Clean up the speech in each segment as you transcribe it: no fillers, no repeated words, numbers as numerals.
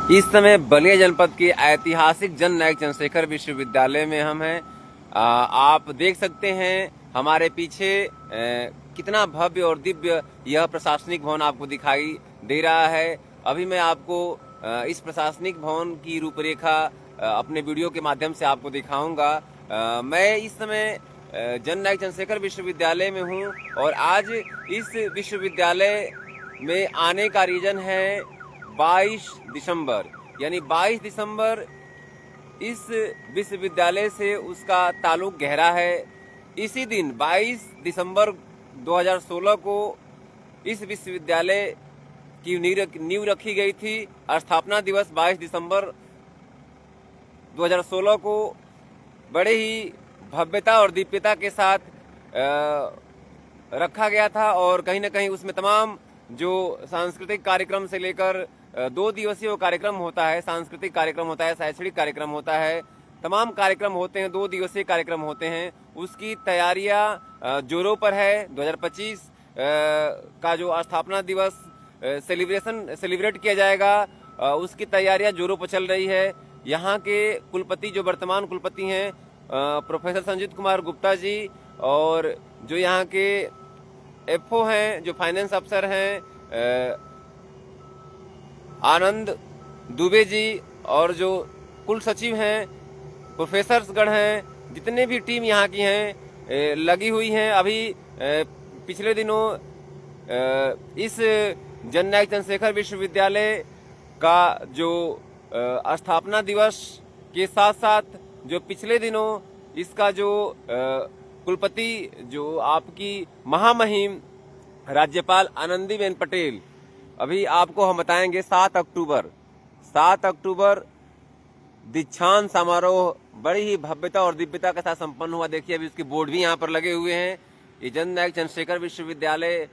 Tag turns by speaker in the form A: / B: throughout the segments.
A: इस समय बलिया जनपद के ऐतिहासिक जन नायक चंद्रशेखर विश्वविद्यालय में हम हैं। आप देख सकते हैं हमारे पीछे कितना भव्य और दिव्य यह प्रशासनिक भवन आपको दिखाई दे रहा है। अभी मैं आपको इस प्रशासनिक भवन की रूपरेखा अपने वीडियो के माध्यम से आपको दिखाऊंगा। मैं इस समय जन नायक चंद्रशेखर विश्वविद्यालय में हूं और आज इस विश्वविद्यालय में आने का रीजन है 22 दिसंबर, यानी 22 दिसंबर इस विश्वविद्यालय से उसका ताल्लुक गहरा है। इसी दिन 22 दिसंबर 2016 को इस विश्वविद्यालय की नींव रखी गई थी। स्थापना दिवस 22 दिसंबर 2016 को बड़े ही भव्यता और दिव्यता के साथ रखा गया था और कहीं न कहीं उसमें तमाम जो सांस्कृतिक कार्यक्रम से लेकर 2 दिवसीय कार्यक्रम होता है, सांस्कृतिक कार्यक्रम होता है, शैक्षणिक कार्यक्रम होता है, तमाम कार्यक्रम होते हैं, 2 दिवसीय कार्यक्रम होते हैं। उसकी तैयारियां जोरों पर है। 2025 का जो स्थापना दिवस सेलिब्रेट किया जाएगा, उसकी तैयारियां जोरों पर चल रही है। यहाँ के कुलपति, जो वर्तमान कुलपति हैं, प्रोफेसर संजीत कुमार गुप्ता जी, और जो यहाँ के एफओ हैं, जो फाइनेंस अफसर हैं, आनंद दुबे जी, और जो कुल सचिव हैं, प्रोफेसर्सगण हैं, जितने भी टीम यहाँ की हैं लगी हुई हैं। अभी पिछले दिनों इस जन नायक चंद्रशेखर विश्वविद्यालय का जो स्थापना दिवस के साथ साथ जो पिछले दिनों इसका जो कुलपति, जो आपकी महामहिम राज्यपाल आनंदीबेन पटेल, अभी आपको हम बताएंगे 7 अक्टूबर दीक्षांत समारोह बड़ी ही भव्यता और दिव्यता के साथ संपन्न हुआ। देखिए अभी उसके बोर्ड भी यहाँ पर लगे हुए हैं। ये जन नायक चंद्रशेखर विश्वविद्यालय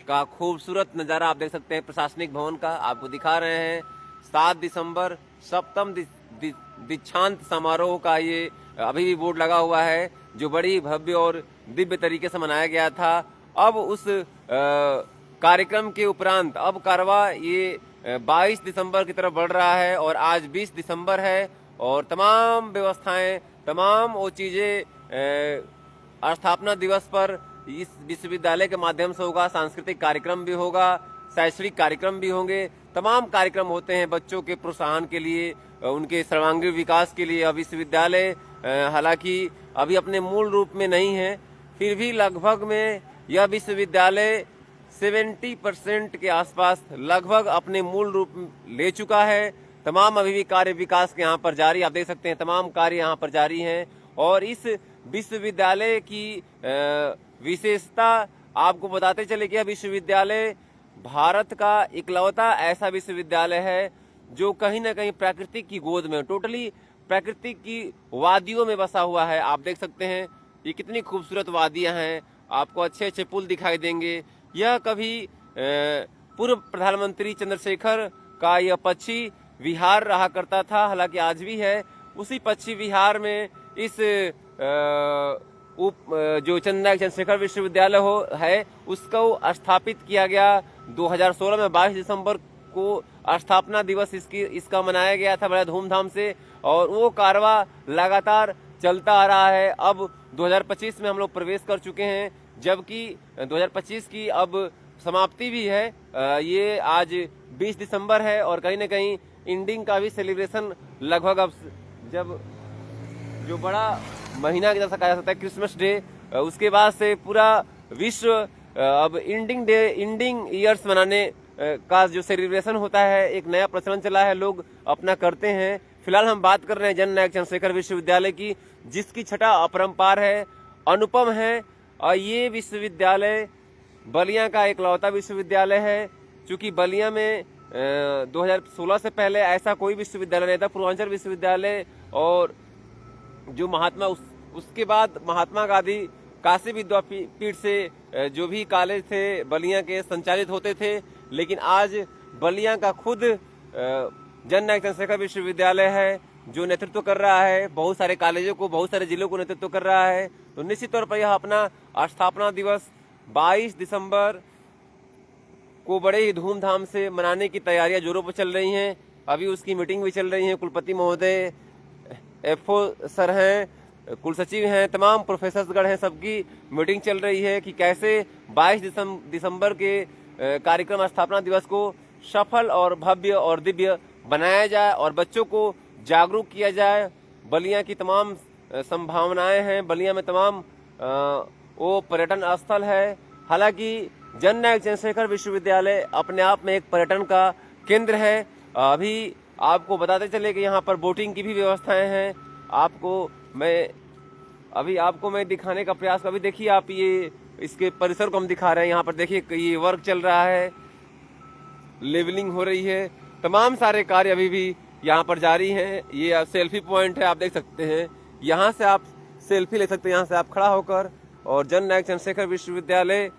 A: का खूबसूरत नज़ारा आप देख सकते हैं, प्रशासनिक भवन का आपको दिखा रहे हैं। 7 दिसंबर 7वीं दीक्षांत समारोह का ये अभी भी बोर्ड लगा हुआ है, जो बड़ी भव्य और दिव्य तरीके से मनाया गया था। अब उस कार्यक्रम के उपरांत अब कारवा ये 22 दिसंबर की तरफ बढ़ रहा है और आज 20 दिसंबर है और तमाम व्यवस्थाएं, तमाम वो चीजें स्थापना दिवस पर इस विश्वविद्यालय के माध्यम से होगा। सांस्कृतिक कार्यक्रम भी होगा, शैक्षणिक कार्यक्रम भी होंगे, तमाम कार्यक्रम होते हैं बच्चों के प्रोत्साहन के लिए, उनके सर्वांगीण विकास के लिए। विश्वविद्यालय हालांकि अभी अपने मूल रूप में नहीं है, फिर भी लगभग में यह विश्वविद्यालय 70% के आसपास लगभग अपने मूल रूप ले चुका है। तमाम अभी भी कार्य विकास के यहाँ पर जारी, आप देख सकते हैं तमाम कार्य यहाँ पर जारी हैं। और इस विश्वविद्यालय की विशेषता आपको बताते चले कि यह विश्वविद्यालय भारत का इकलौता ऐसा विश्वविद्यालय है जो कहीं न कहीं प्रकृति की गोद में, टोटली प्रकृति की वादियों में बसा हुआ है। आप देख सकते हैं ये कितनी खूबसूरत वादियां हैं, आपको अच्छे अच्छे पुल दिखाई देंगे। यह कभी पूर्व प्रधानमंत्री चंद्रशेखर का यह पक्षी विहार रहा करता था, हालांकि आज भी है। उसी पक्षी विहार में इस जो जन नायक चंद्रशेखर विश्वविद्यालय है उसको स्थापित किया गया 2016 में। 22 दिसंबर को स्थापना दिवस इसका मनाया गया था बड़ा धूमधाम से, और वो कारवा लगातार चलता आ रहा है। अब 2025 में हम लोग प्रवेश कर चुके हैं, जबकि 2025 की अब समाप्ति भी है। ये आज 20 दिसंबर है और कहीं न कहीं एंडिंग का भी सेलिब्रेशन लगभग अब जब जो बड़ा महीना की तरह कहा जा सकता है क्रिसमस डे, उसके बाद से पूरा विश्व अब एंडिंग ईयर्स मनाने का जो सेलिब्रेशन होता है, एक नया प्रचलन चला है, लोग अपना करते हैं। फिलहाल हम बात कर रहे हैं जन नायक चंद्रशेखर विश्वविद्यालय की, जिसकी छटा अपरंपार है, अनुपम है। और ये विश्वविद्यालय बलिया का इकलौता विश्वविद्यालय है, क्योंकि बलिया में 2016 से पहले ऐसा कोई विश्वविद्यालय नहीं था। पूर्वांचल विश्वविद्यालय और जो उसके बाद महात्मा गांधी काशी विद्यापीठ से जो भी कॉलेज थे बलिया के संचालित होते थे, लेकिन आज बलिया का खुद जन नायक चंद्रशेखर विश्वविद्यालय है जो नेतृत्व कर रहा है, बहुत सारे कॉलेजों को, बहुत सारे जिलों को नेतृत्व कर रहा है। तो निश्चित तौर पर यह अपना स्थापना दिवस 22 दिसंबर को बड़े ही धूमधाम से मनाने की तैयारियां जोरों पर चल रही हैं। अभी उसकी मीटिंग भी चल रही है। कुलपति महोदय, एफओ सर हैं, कुलसचिव हैं, तमाम प्रोफेसरगण हैं, सबकी मीटिंग चल रही है कि कैसे 22 दिसंबर के कार्यक्रम स्थापना दिवस को सफल और भव्य और दिव्य बनाया जाए और बच्चों को जागरूक किया जाए। बलिया की तमाम संभावनाएं हैं, बलिया में तमाम वो पर्यटन स्थल है। हालांकि जननायक चंद्रशेखर विश्वविद्यालय अपने आप में एक पर्यटन का केंद्र है। अभी आपको बताते चले कि यहाँ पर बोटिंग की भी व्यवस्थाएं हैं। आपको मैं दिखाने का प्रयास, अभी देखिए आप, ये इसके परिसर को हम दिखा रहे हैं। यहाँ पर देखिए ये वर्क चल रहा है, लेवलिंग हो रही है, तमाम सारे कार्य अभी भी यहाँ पर जारी हैं। ये सेल्फी पॉइंट है, आप देख सकते हैं, यहाँ से आप सेल्फी ले सकते हैं, यहाँ से आप खड़ा होकर। और जननायक चंद्रशेखर विश्वविद्यालय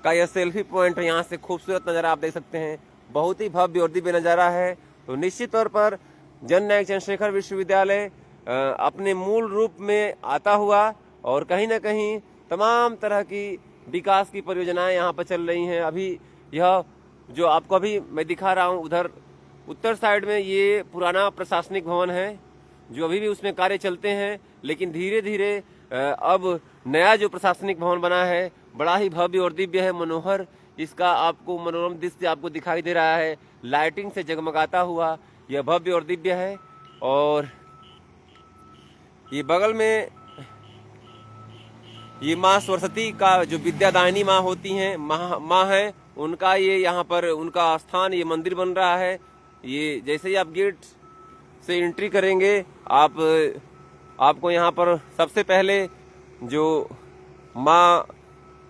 A: का यह सेल्फी पॉइंट है, यहाँ से खूबसूरत नज़ारा आप देख सकते हैं, बहुत ही भव्य और दिव्य नज़ारा है। तो निश्चित तौर पर जननायक चंद्रशेखर विश्वविद्यालय अपने मूल रूप में आता हुआ और कहीं ना कहीं तमाम तरह की विकास की परियोजनाएं यहाँ पर चल रही हैं। अभी यह जो आपको अभी मैं दिखा रहा हूँ, उधर उत्तर साइड में ये पुराना प्रशासनिक भवन है जो अभी भी उसमें कार्य चलते हैं, लेकिन धीरे धीरे अब नया जो प्रशासनिक भवन बना है बड़ा ही भव्य और दिव्य है, मनोहर। इसका आपको मनोरम दृश्य आपको दिखाई दे रहा है, लाइटिंग से जगमगाता हुआ यह भव्य और दिव्य है। और ये बगल में ये माँ सरस्वती का जो विद्यादायिनी माँ होती हैं, माँ है, उनका ये यहाँ पर उनका स्थान, ये मंदिर बन रहा है। ये जैसे ही आप गेट से एंट्री करेंगे आपको यहाँ पर सबसे पहले जो माँ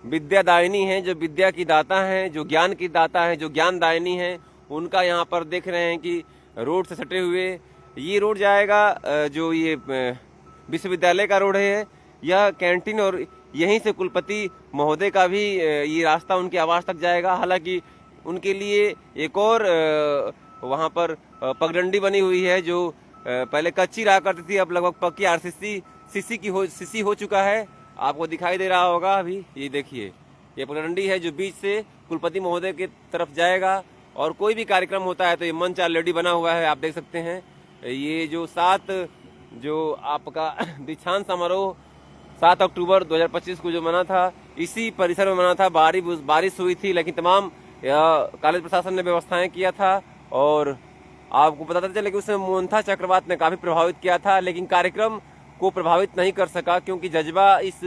A: विद्यादायिनी हैं, जो विद्या की दाता हैं, जो ज्ञान की दाता हैं, जो ज्ञानदायिनी हैं, उनका यहाँ पर देख रहे हैं कि रोड से सटे हुए ये रोड जाएगा, जो ये विश्वविद्यालय का रोड है, यह कैंटीन और यहीं से कुलपति महोदय का भी ये रास्ता उनके आवास तक जाएगा। हालांकि उनके लिए एक और वहाँ पर पगडंडी बनी हुई है जो पहले कच्ची रहा करती थी, अब लगभग पक्की सीसी हो चुका है। आपको दिखाई दे रहा होगा अभी, ये देखिए, ये पगडंडी है जो बीच से कुलपति महोदय की तरफ जाएगा। और कोई भी कार्यक्रम होता है तो ये मंच ऑलरेडी बना हुआ है, आप देख सकते हैं। ये जो आपका दीक्षांत समारोह 7 अक्टूबर 2025 को जो मना था, इसी परिसर में मना था। बारिश हुई थी, लेकिन तमाम कॉलेज प्रशासन ने व्यवस्थाएं किया था। और आपको बताते चले कि उसमें मोहंथा चक्रवात ने काफी प्रभावित किया था, लेकिन कार्यक्रम को प्रभावित नहीं कर सका, क्योंकि जज्बा इस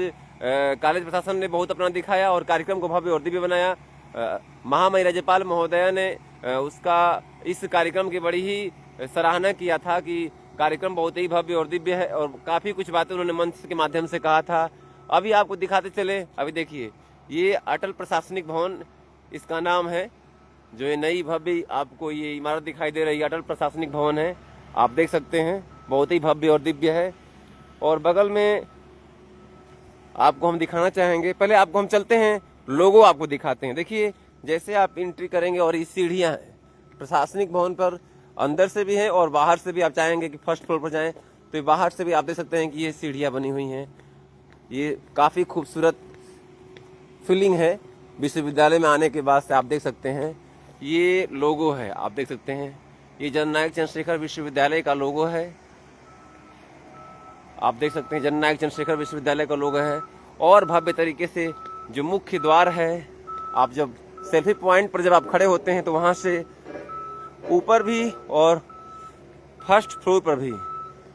A: कॉलेज प्रशासन ने बहुत अपना दिखाया और कार्यक्रम को भव्य और दिव्य बनाया। महामहिम राज्यपाल महोदया ने इस कार्यक्रम की बड़ी ही सराहना किया था कि कार्यक्रम बहुत ही भव्य और दिव्य है, और काफी कुछ बातें उन्होंने मंच के माध्यम से कहा था। अभी आपको दिखाते चले, अभी देखिए, ये अटल प्रशासनिक भवन इसका नाम है। जो ये नई भव्य आपको ये इमारत दिखाई दे रही है, अटल प्रशासनिक भवन है, आप देख सकते हैं, बहुत ही भव्य और दिव्य है। और बगल में आपको हम दिखाना चाहेंगे, पहले आपको हम चलते हैं, लोगो आपको दिखाते हैं। देखिए, जैसे आप एंट्री करेंगे और ये सीढ़ियां हैं प्रशासनिक भवन पर, अंदर से भी है और बाहर से भी। आप चाहेंगे कि फर्स्ट फ्लोर पर जाएं तो बाहर से भी आप देख सकते हैं कि ये सीढ़ियां बनी हुई हैं। ये काफी खूबसूरत फीलिंग है विश्वविद्यालय में आने के बाद से, आप देख सकते हैं। ये लोगो है, आप देख सकते हैं, ये जननायक चंद्रशेखर विश्वविद्यालय का लोगो है, आप देख सकते हैं, जननायक चंद्रशेखर विश्वविद्यालय का लोगो है। और भव्य तरीके से जो मुख्य द्वार है, आप जब सेल्फी पॉइंट पर जब आप खड़े होते हैं तो वहां से ऊपर भी और फर्स्ट फ्लोर पर भी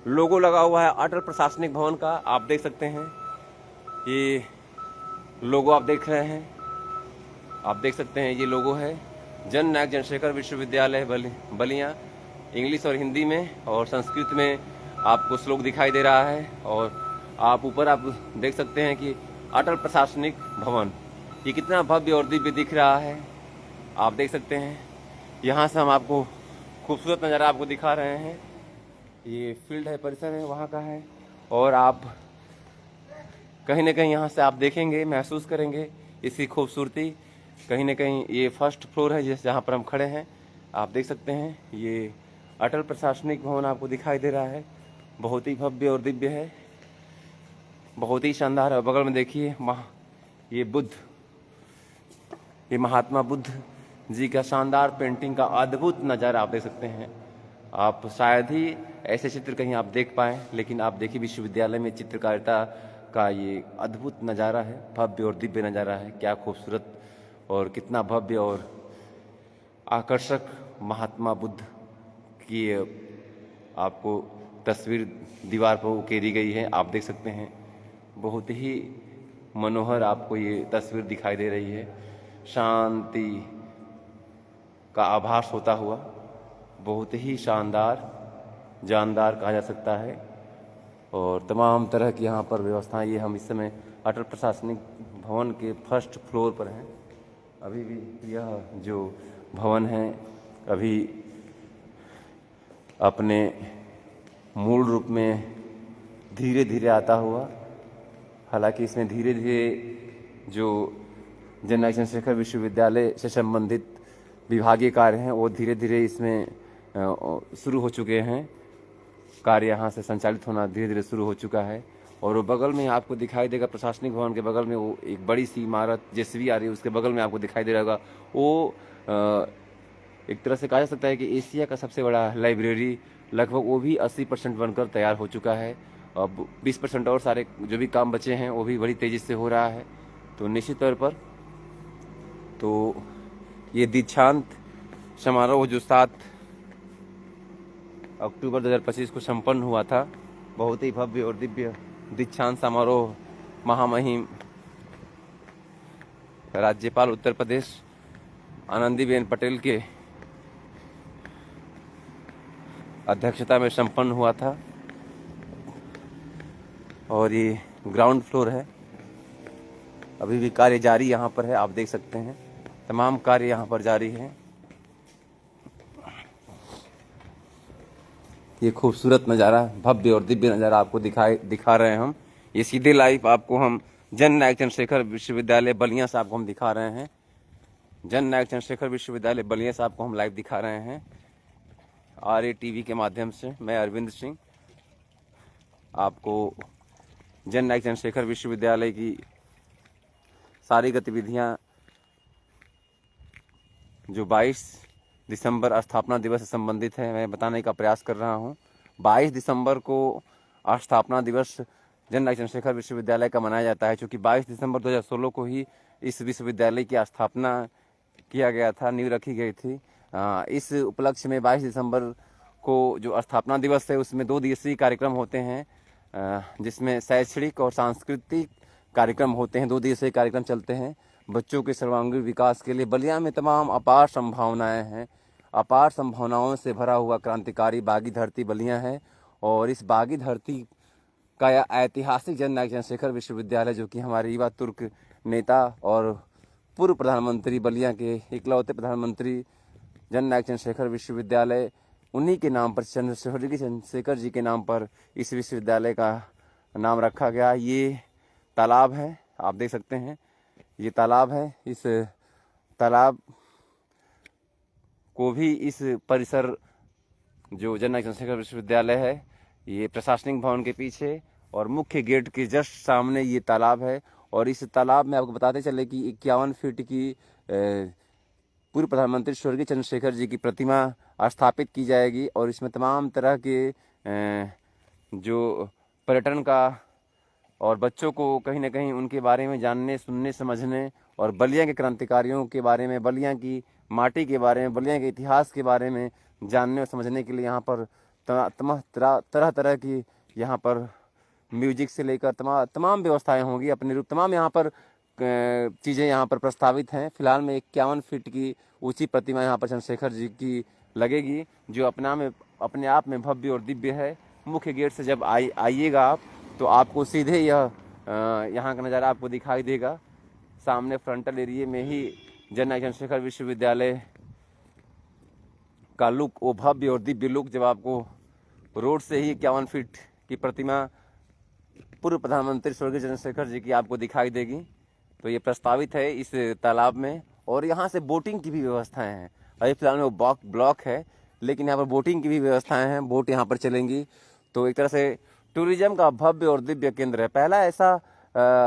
A: लोगो लगा हुआ है अटल प्रशासनिक भवन का, आप देख सकते हैं। ये लोगो आप देख रहे हैं, आप देख सकते हैं, ये लोगो है जननायक चंद्रशेखर विश्वविद्यालय बलिया। इंग्लिश और हिंदी में और संस्कृत में आपको श्लोक दिखाई दे रहा है। और आप ऊपर आप देख सकते हैं कि अटल प्रशासनिक भवन, ये कितना भव्य और दिव्य दिख रहा है, आप देख सकते हैं। यहाँ से हम आपको खूबसूरत नज़ारा आपको दिखा रहे हैं। ये फील्ड है, परिसर है, वहाँ का है। और आप कहीं ना कहीं यहाँ से आप देखेंगे, महसूस करेंगे इसकी खूबसूरती। कहीं ना कहीं ये फर्स्ट फ्लोर है जहाँ पर हम खड़े हैं, आप देख सकते हैं। ये अटल प्रशासनिक भवन आपको दिखाई दे रहा है, बहुत ही भव्य और दिव्य है, बहुत ही शानदार है। बगल में देखिए ये महात्मा बुद्ध जी का शानदार पेंटिंग का अद्भुत नज़ारा आप देख सकते हैं।
B: आप शायद ही ऐसे चित्र कहीं आप देख पाएँ, लेकिन आप देखिए विश्वविद्यालय में चित्रकारिता का ये अद्भुत नज़ारा है, भव्य और दिव्य नज़ारा है। क्या खूबसूरत और कितना भव्य और आकर्षक महात्मा बुद्ध की आपको तस्वीर दीवार पर उकेरी गई है, आप देख सकते हैं। बहुत ही मनोहर आपको ये तस्वीर दिखाई दे रही है, शांति का आभास होता हुआ, बहुत ही शानदार जानदार कहा जा सकता है। और तमाम तरह की यहाँ पर व्यवस्थाएं, ये हम इस समय अटल प्रशासनिक भवन के फर्स्ट फ्लोर पर हैं। अभी भी यह जो भवन है अभी अपने मूल रूप में धीरे धीरे आता हुआ, हालांकि इसमें धीरे धीरे जो जननायक चंद्रशेखर विश्वविद्यालय से संबंधित विभागीय कार्य हैं वो धीरे धीरे इसमें शुरू हो चुके हैं। कार्य यहाँ से संचालित होना धीरे धीरे शुरू हो चुका है। और वो बगल में आपको दिखाई देगा, प्रशासनिक भवन के बगल में वो एक बड़ी सी इमारत जेसीबी आ रही है, उसके बगल में आपको दिखाई दे रहा होगा। वो एक तरह से कहा जा सकता है कि एशिया का सबसे बड़ा लाइब्रेरी लगभग वो भी 80% बनकर तैयार हो चुका है। अब 20% और सारे जो भी काम बचे हैं वो भी बड़ी तेज़ी से हो रहा है। तो निश्चित तौर पर तो ये दीक्षांत समारोह जो 7 अक्टूबर 2025 को संपन्न हुआ था, बहुत ही भव्य और दिव्य दीक्षांत समारोह महामहिम राज्यपाल उत्तर प्रदेश आनंदीबेन पटेल के अध्यक्षता में संपन्न हुआ था। और ये ग्राउंड फ्लोर है, अभी भी कार्य जारी यहाँ पर है, आप देख सकते हैं तमाम कार्य यहाँ पर जारी है। ये खूबसूरत नज़ारा, भव्य और दिव्य नज़ारा आपको दिखा रहे हैं हम। ये सीधे लाइव आपको हम जननायक चंद्रशेखर विश्वविद्यालय बलिया से आपको हम दिखा रहे हैं। जननायक चंद्रशेखर विश्वविद्यालय बलिया से आपको हम लाइव दिखा रहे हैं RA TV के माध्यम से। मैं अरविंद सिंह आपको जननायक चंद्रशेखर विश्वविद्यालय की सारी गतिविधियां जो 22 दिसंबर स्थापना दिवस से संबंधित है मैं बताने का प्रयास कर रहा हूं। 22 दिसंबर को स्थापना दिवस जननायक चंद्रशेखर विश्वविद्यालय का मनाया जाता है, क्योंकि 22 दिसंबर 2016 को ही इस विश्वविद्यालय की स्थापना किया गया था, नींव रखी गई थी। इस उपलक्ष्य में 22 दिसंबर को जो स्थापना दिवस है उसमें 2 दिवसीय कार्यक्रम होते हैं, जिसमें शैक्षणिक और सांस्कृतिक कार्यक्रम होते हैं। 2 दिवसीय कार्यक्रम चलते हैं बच्चों के सर्वांगीण विकास के लिए। बलिया में तमाम अपार संभावनाएं हैं, अपार संभावनाओं से भरा हुआ क्रांतिकारी बागी धरती बलिया है। और इस बागी धरती का यह ऐतिहासिक जननायक चंद्रशेखर विश्वविद्यालय, जो कि हमारे युवा तुर्क नेता और पूर्व प्रधानमंत्री बलिया के इकलौते प्रधानमंत्री जननायक चंद्रशेखर विश्वविद्यालय, उन्हीं के नाम पर, चंद्रशेखर जी के नाम पर इस विश्वविद्यालय का नाम रखा गया। ये तालाब है, आप देख सकते हैं, ये तालाब है। इस तालाब को भी इस परिसर जो जननायक चंद्रशेखर विश्वविद्यालय है, ये प्रशासनिक भवन के पीछे और मुख्य गेट के जस्ट सामने ये तालाब है। और इस तालाब में आपको बताते चले कि 51 फीट की पूर्व प्रधानमंत्री स्वर्गीय चंद्रशेखर जी की प्रतिमा स्थापित की जाएगी। और इसमें तमाम तरह के जो पर्यटन का और बच्चों को कहीं ना कहीं उनके बारे में जानने, सुनने, समझने और बलिया के क्रांतिकारियों के बारे में, बलिया की माटी के बारे में, बलिया के इतिहास के बारे में जानने और समझने के लिए यहाँ पर तरह तरह की यहाँ पर म्यूजिक से लेकर तमाम व्यवस्थाएं होंगी अपने रूप। तमाम यहाँ पर चीज़ें यहाँ पर प्रस्तावित हैं। फिलहाल में 51 फीट की ऊंची प्रतिमा यहाँ पर चंद्रशेखर जी की लगेगी, जो अपने आप में भव्य और दिव्य है। मुख्य गेट से जब आइएगा आप, तो आपको सीधे यह यहाँ का नज़ारा आपको दिखाई देगा। सामने फ्रंटल एरिया में ही जननायक चंद्रशेखर विश्वविद्यालय का लुक, वो भव्य और दिव्य लुक, जब आपको रोड से ही 51 फीट की प्रतिमा पूर्व प्रधानमंत्री स्वर्गीय चंद्रशेखर जी की आपको दिखाई देगी। तो ये प्रस्तावित है इस तालाब में। और यहाँ से बोटिंग की भी व्यवस्थाएं हैं। अभी फिलहाल में वो ब्लॉक है, लेकिन यहाँ पर बोटिंग की भी व्यवस्थाएं हैं, बोट यहाँ पर चलेंगी। तो एक तरह से टूरिज्म का भव्य और दिव्य केंद्र है। पहला ऐसा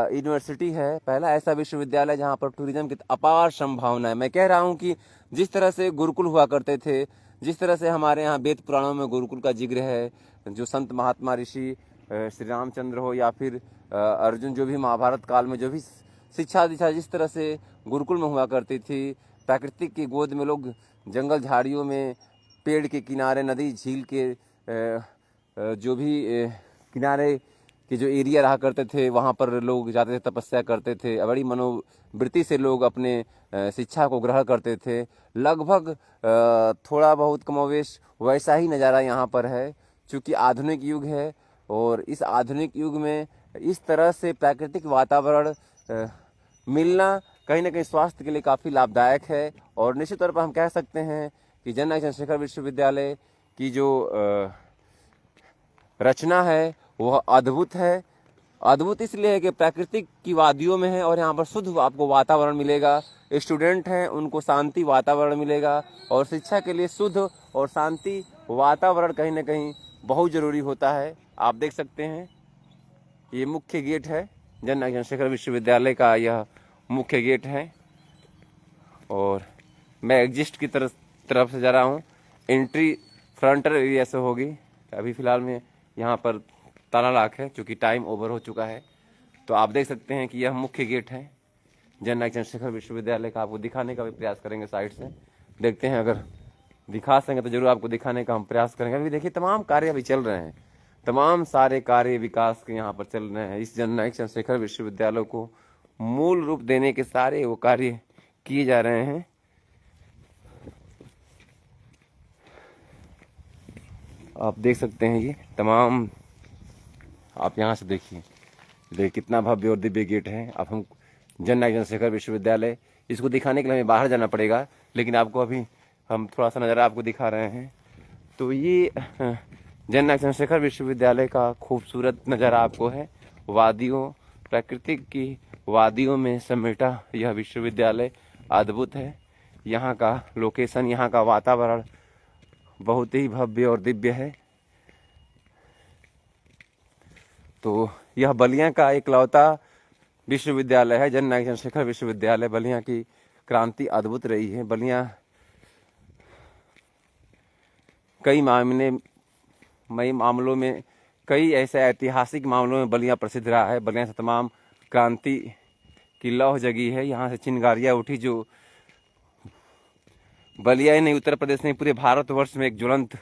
B: यूनिवर्सिटी है, पहला ऐसा विश्वविद्यालय जहाँ पर टूरिज्म की अपार संभावना है। मैं कह रहा हूँ कि जिस तरह से गुरुकुल हुआ करते थे, जिस तरह से हमारे यहाँ वेद पुराणों में गुरुकुल का जिक्र है, जो संत महात्मा ऋषि श्री रामचंद्र हो या फिर अर्जुन, जो भी महाभारत काल में जो भी शिक्षा दीक्षा जिस तरह से गुरुकुल में हुआ करती थी, प्राकृतिक की गोद में लोग जंगल झाड़ियों में, पेड़ के किनारे, नदी झील के जो भी किनारे के जो एरिया रहा करते थे, वहाँ पर लोग जाते थे, तपस्या करते थे, बड़ी मनोवृत्ति से लोग अपने शिक्षा को ग्रहण करते थे। लगभग थोड़ा बहुत कमोवेश वैसा ही नज़ारा यहाँ पर है, क्योंकि आधुनिक युग है और इस आधुनिक युग में इस तरह से प्राकृतिक वातावरण मिलना कहीं ना कहीं स्वास्थ्य के लिए काफ़ी लाभदायक है। और निश्चित तौर पर हम कह सकते हैं कि जननायक चंद्रशेखर विश्वविद्यालय की जो रचना है वह अद्भुत है। अद्भुत इसलिए है कि प्राकृतिक की वादियों में है और यहाँ पर शुद्ध आपको वातावरण मिलेगा। स्टूडेंट हैं उनको शांति वातावरण मिलेगा और शिक्षा के लिए शुद्ध और शांति वातावरण कहीं ना कहीं बहुत ज़रूरी होता है। आप देख सकते हैं ये मुख्य गेट है, जननायक चंद्रशेखर विश्वविद्यालय का यह मुख्य गेट है और मैं एग्जिस्ट की तरफ से जा रहा हूँ। एंट्री फ्रंटर एरिया से होगी। अभी फ़िलहाल में यहाँ पर ताला लॉक है क्योंकि टाइम ओवर हो चुका है। तो आप देख सकते हैं कि यह मुख्य गेट है जननायक चंद्रशेखर विश्वविद्यालय का। आपको दिखाने का भी प्रयास करेंगे साइड से, देखते हैं अगर दिखा सकेंगे तो जरूर आपको दिखाने का हम प्रयास करेंगे। अभी देखिए तमाम कार्य अभी चल रहे हैं, तमाम सारे कार्य विकास के यहाँ पर चल रहे हैं। इस जननायक चंद्रशेखर विश्वविद्यालय को मूल रूप देने के सारे वो कार्य किए जा रहे हैं। आप देख सकते हैं ये तमाम, आप यहाँ से देखिए कितना भव्य और दिव्य गेट है। अब हम जननायक चंद्रशेखर विश्वविद्यालय, इसको दिखाने के लिए हमें बाहर जाना पड़ेगा, लेकिन आपको अभी हम थोड़ा सा नज़ारा आपको दिखा रहे हैं। तो ये जननायक चंद्रशेखर विश्वविद्यालय का खूबसूरत नज़ारा आपको है। वादियों, प्राकृतिक की वादियों में समेटा यह विश्वविद्यालय अद्भुत है। यहाँ का लोकेशन, यहाँ का वातावरण बहुत ही भव्य और दिव्य है। तो यह बलिया का इकलौता विश्वविद्यालय है, जननायक चंद्रशेखर विश्वविद्यालय। बलिया की क्रांति अद्भुत रही है। बलिया कई मामलों में, कई ऐसे ऐतिहासिक मामलों में बलिया प्रसिद्ध रहा है। बलिया से तमाम क्रांति की लौह जगी है। यहाँ से चिंगारियाँ उठी जो बलिया ही नहीं, उत्तर प्रदेश ने पूरे भारतवर्ष में एक ज्वलंत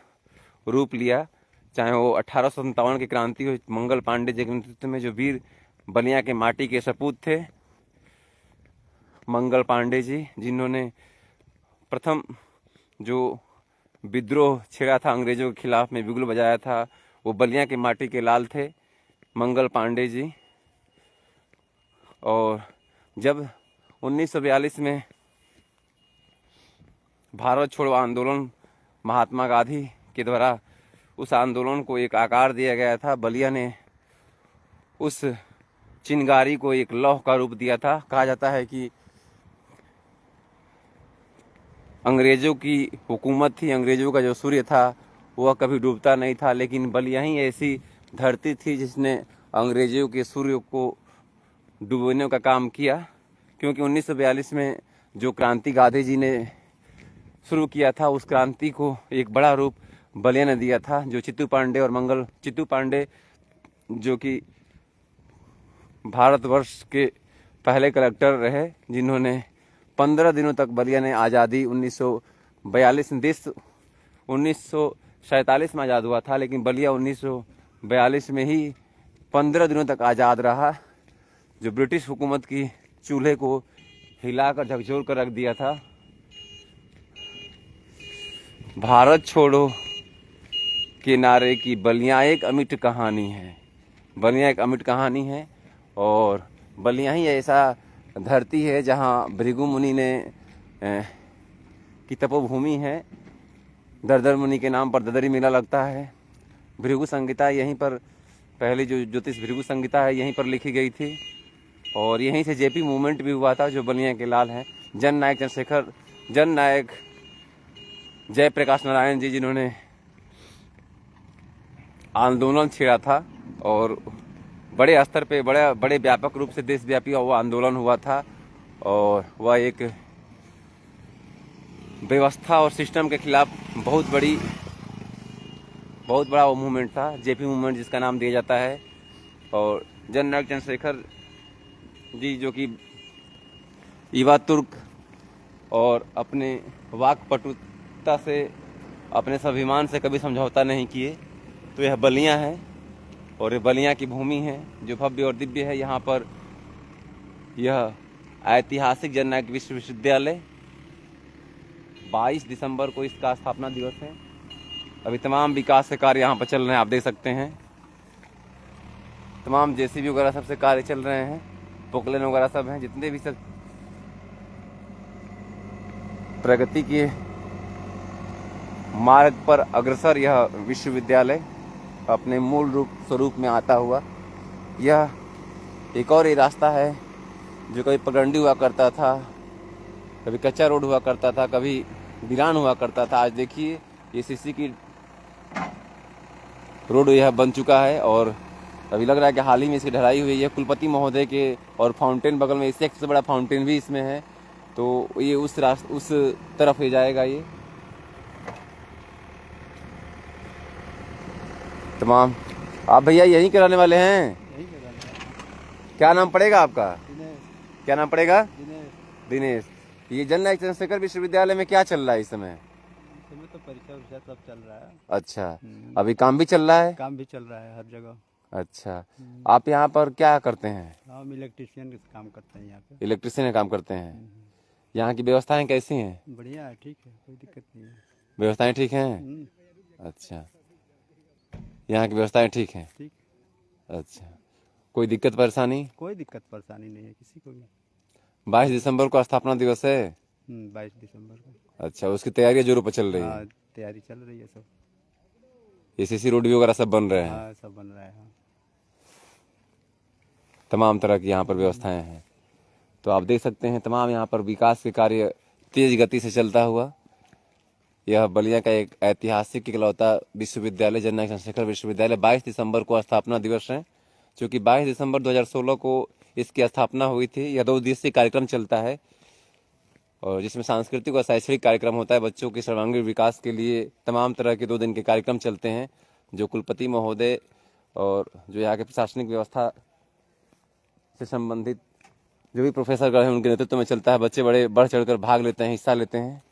B: रूप लिया। चाहे वो 1857 की क्रांति हो, मंगल पांडे जी के नेतृत्व में, जो वीर बलिया के माटी के सपूत थे, मंगल पांडे जी, जिन्होंने प्रथम जो विद्रोह छेड़ा था अंग्रेजों के खिलाफ में, बिगुल बजाया था, वो बलिया के माटी के लाल थे, मंगल पांडे जी। और जब 1942 में भारत छोड़ो आंदोलन महात्मा गांधी के द्वारा उस आंदोलन को एक आकार दिया गया था, बलिया ने उस चिंगारी को एक लौह का रूप दिया था। कहा जाता है कि अंग्रेजों की हुकूमत थी, अंग्रेजों का जो सूर्य था वह कभी डूबता नहीं था, लेकिन बलिया ही ऐसी धरती थी जिसने अंग्रेजों के सूर्य को डूबने का काम किया। क्योंकि 1942 में जो क्रांति गांधी जी ने शुरू किया था, उस क्रांति को एक बड़ा रूप बलिया ने दिया था। जो चित्तू पांडे जो कि भारतवर्ष के पहले कलेक्टर रहे, जिन्होंने 15 दिनों तक बलिया ने आज़ादी 1942 में, देश 1947 में आज़ाद हुआ था, लेकिन बलिया 1942 में ही 15 दिनों तक आज़ाद रहा, जो ब्रिटिश हुकूमत की चूल्हे को हिलाकर झकझोर कर रख दिया था। भारत छोड़ो के नारे की बलिया एक अमिट कहानी है। बलिया एक अमिट कहानी है और बलिया ही ऐसा धरती है जहाँ भृगु मुनि ने की तपोभूमि है। दरदर मुनि के नाम पर ददरी मेला लगता है। भृगु संहिता यहीं पर, पहली जो ज्योतिष भृगु संहिता है यहीं पर लिखी गई थी और यहीं से जेपी मूवमेंट भी हुआ था, जो बलिया के लाल हैं। जननायक जयप्रकाश नारायण जी, जिन्होंने आंदोलन छेड़ा था और बड़े स्तर पे, बड़े व्यापक रूप से देशव्यापी वो आंदोलन हुआ था और वह एक व्यवस्था और सिस्टम के खिलाफ बहुत बड़ा वो मूवमेंट था, जेपी मूवमेंट जिसका नाम दिया जाता है। और जननायक चंद्रशेखर जी जो कि युवा तुर्क और अपने वाक्पटुता से, अपने स्वाभिमान से कभी समझौता नहीं किए। तो यह बलिया है और ये बलिया की भूमि है जो भव्य और दिव्य है। यहाँ पर यह ऐतिहासिक जननायक विश्वविद्यालय 22 दिसंबर को इसका स्थापना दिवस है। अभी तमाम विकास के कार्य यहाँ पर चल रहे हैं, आप देख सकते हैं। तमाम जेसीबी वगैरह सबसे कार्य चल रहे हैं, पोकलेन वगैरह सब हैं, जितने भी सब प्रगति के मार्ग पर अग्रसर यह विश्वविद्यालय अपने मूल स्वरूप में आता हुआ। यह एक और ये रास्ता है जो कभी पगडंडी हुआ करता था, कभी कच्चा रोड हुआ करता था, कभी वीरान हुआ करता था। आज देखिए ये सीसी की रोड यह बन चुका है और अभी लग रहा है कि हाल ही में इसकी ढलाई हुई है। कुलपति महोदय के और फाउंटेन बगल में, इससे सबसे बड़ा फाउंटेन भी इसमें है। तो ये उस तरफ ले जाएगा। ये तमाम आप भैया यहीं कराने वाले हैं? क्या नाम पड़ेगा आपका? क्या नाम पड़ेगा? दिनेश। ये जननायक चंद्रशेखर विश्वविद्यालय में क्या चल रहा है इस समय?
C: तो परीक्षा वरीक्षा सब चल रहा है।
B: अच्छा, अभी काम भी चल रहा है?
C: काम भी चल रहा है हर जगह।
B: अच्छा, आप यहाँ पर क्या करते हैं?
C: हम इलेक्ट्रिशियन काम करते हैं यहाँ पे।
B: इलेक्ट्रिशियन का काम करते हैं। यहाँ की व्यवस्थाएं कैसी हैं?
C: बढ़िया है, ठीक है, कोई दिक्कत नहीं है।
B: व्यवस्थाएं ठीक हैं? अच्छा, यहाँ की व्यवस्थाएं ठीक हैं?
C: ठीक।
B: अच्छा, कोई दिक्कत परेशानी?
C: कोई दिक्कत परेशानी नहीं है किसी को भी।
B: 22 दिसंबर को स्थापना दिवस है।
C: 22 दिसंबर को।
B: अच्छा, उसकी तैयारी जोरों पर चल रही है?
C: तैयारी चल रही है सब।
B: सीसी रोड भी वगैरह सब बन रहे हैं?
C: हाँ, सब बन रहा है। हाँ।
B: तमाम तरह की यहाँ पर व्यवस्थाएं हैं। तो आप देख सकते हैं तमाम यहाँ पर विकास के कार्य तेज गति से चलता हुआ। यह बलिया का एक ऐतिहासिक इकलौता विश्वविद्यालय जननायक चंद्रशेखर विश्वविद्यालय 22 दिसंबर को स्थापना दिवस है। क्योंकि 22 दिसंबर 2016 को इसकी स्थापना हुई थी। यह 2 दिवसीय कार्यक्रम चलता है और जिसमें सांस्कृतिक और शैक्षणिक कार्यक्रम होता है। बच्चों के सर्वांगीण विकास के लिए तमाम तरह के 2 दिन के कार्यक्रम चलते हैं, जो कुलपति महोदय और जो यहाँ के प्रशासनिक व्यवस्था से संबंधित जो भी प्रोफेसर गण हैं उनके नेतृत्व में चलता है। बच्चे बड़े बढ़ चढ़कर भाग लेते हैं, हिस्सा लेते हैं।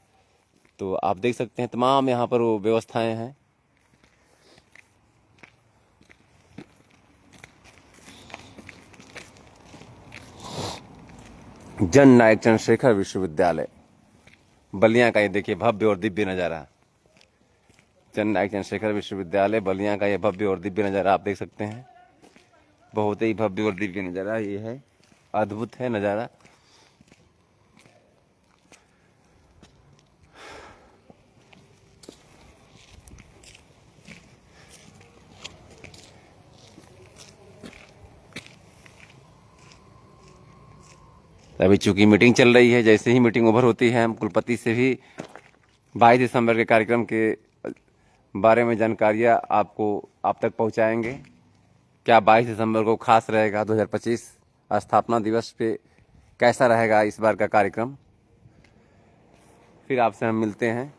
B: तो आप देख सकते हैं तमाम यहाँ पर वो व्यवस्थाएं हैं। जननायक चंद्रशेखर विश्वविद्यालय बलिया का ये देखिए भव्य और दिव्य नजारा। जननायक चंद्रशेखर विश्वविद्यालय बलिया का ये भव्य और दिव्य नजारा आप देख सकते हैं। बहुत ही भव्य और दिव्य नजारा ये है, अद्भुत है नजारा। अभी चूंकि मीटिंग चल रही है, जैसे ही मीटिंग ओवर होती है हम कुलपति से भी 22 दिसंबर के कार्यक्रम के बारे में जानकारियाँ आप तक पहुंचाएंगे। क्या 22 दिसंबर को खास रहेगा 2025 स्थापना दिवस पे, कैसा रहेगा इस बार का कार्यक्रम, फिर आपसे हम मिलते हैं।